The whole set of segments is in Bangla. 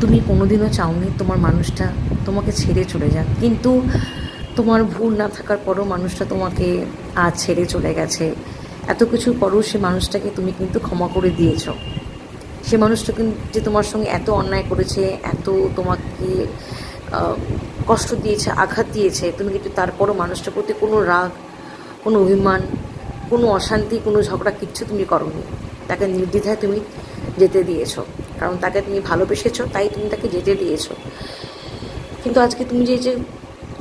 তুমি কোনোদিনও চাওনি তোমার মানুষটা তোমাকে ছেড়ে চলে যাক, কিন্তু তোমার ভুল না থাকার পরও মানুষটা তোমাকে আজ ছেড়ে চলে গেছে। এত কিছুর পরও সে মানুষটাকে তুমি কিন্তু ক্ষমা করে দিয়েছো। সে মানুষটা কিন্তু যে তোমার সঙ্গে এত অন্যায় করেছে, এত তোমাকে কষ্ট দিয়েছে, আঘাত দিয়েছে, তুমি কিন্তু তারপরও মানুষটার প্রতি কোনো রাগ, কোনো অভিমান, কোনো অশান্তি, কোনো ঝগড়া কিচ্ছু তুমি করোনি। তাকে নির্দ্বিধায় তুমি যেতে দিয়েছো, কারণ তাকে তুমি ভালোবেসেছো, তাই তুমি তাকে যেতে দিয়েছো। কিন্তু আজকে তুমি যে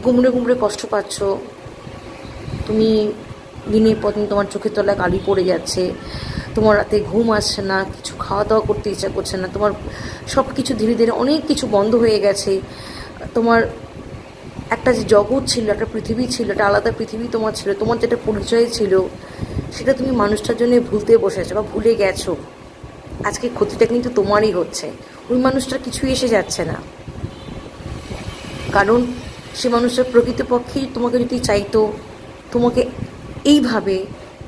গুমড়ে গুমড়ে কষ্ট পাচ্ছ, তুমি দিনের পর দিন তোমার চোখের তলায় কালি পড়ে যাচ্ছে, তোমার রাতে ঘুম আসছে না, কিছু খাওয়া দাওয়া করতে ইচ্ছা করছে না, তোমার সব কিছু ধীরে ধীরে অনেক কিছু বন্ধ হয়ে গেছে। তোমার একটা যে জগৎ ছিল, একটা পৃথিবী ছিল, একটা আলাদা পৃথিবী তোমার ছিল, তোমার যেটা পরিচয় ছিল, সেটা তুমি মানুষটার জন্য ভুলতে বসেছো বা ভুলে গেছো। আজকে ক্ষতিটা কিন্তু তোমারই হচ্ছে, ওই মানুষটার কিছুই এসে যাচ্ছে না। কারণ সে মানুষটা প্রকৃতপক্ষেই তোমাকে যদি চাইতো, তোমাকে এইভাবে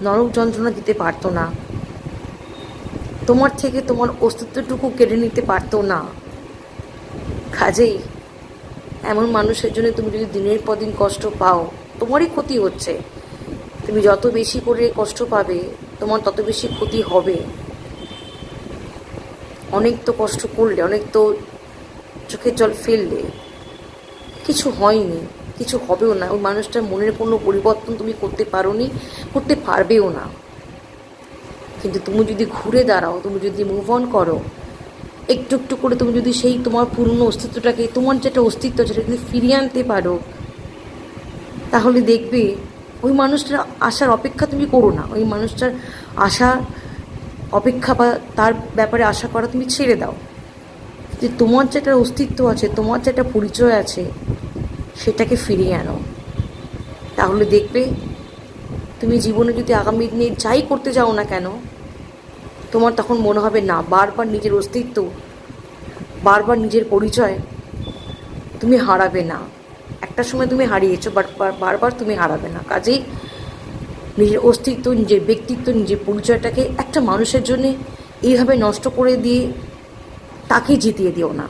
নরক যন্ত্রণা দিতে পারতো না, তোমার থেকে তোমার অস্তিত্বটুকু কেড়ে নিতে পারতো না। কাজেই এমন মানুষের জন্য তুমি যদি দিনের পর দিন কষ্ট পাও, তোমারই ক্ষতি হচ্ছে। তুমি যত বেশি করে কষ্ট পাবে, তোমার তত বেশি ক্ষতি হবে। অনেক তো কষ্ট করলে, অনেক তো চোখের জল ফেললে, কিছু হয়নি, কিছু হবেও না। ওই মানুষটার মনের কোনো পরিবর্তন তুমি করতে পারোনি, করতে পারবেও না। কিন্তু তুমি যদি ঘুরে দাঁড়াও, তুমি যদি মুভ অন করো, একটু একটু করে তুমি যদি সেই তোমার পুরনো অস্তিত্বটাকে, তোমার যেটা অস্তিত্ব সেটা যদি ফিরিয়ে আনতে পারো, তাহলে দেখবে ওই মানুষটার আসার অপেক্ষা তুমি করো না। ওই মানুষটার আশা অপেক্ষা বা তার ব্যাপারে আশা করা তুমি ছেড়ে দাও। যে তোমার যেটা অস্তিত্ব আছে, তোমার যেটা পরিচয় আছে, সেটাকে ফিরিয়ে আনো। তাহলে দেখবে তুমি জীবনে যদি আগামী দিনে যাই করতে যাও না কেন, তোমার তখন মনে হবে না, বারবার নিজের অস্তিত্ব, বারবার নিজের পরিচয় তুমি হারাবে না। একটা সময় তুমি হারিয়েছো, বাট বারবার তুমি হারাবে না। কাজেই নিজের অস্তিত্ব, নিজের ব্যক্তিত্ব, নিজের পরিচয়টাকে একটা মানুষের জন্যে এইভাবে নষ্ট করে দিয়ে তাকে জিতিয়ে দিও না।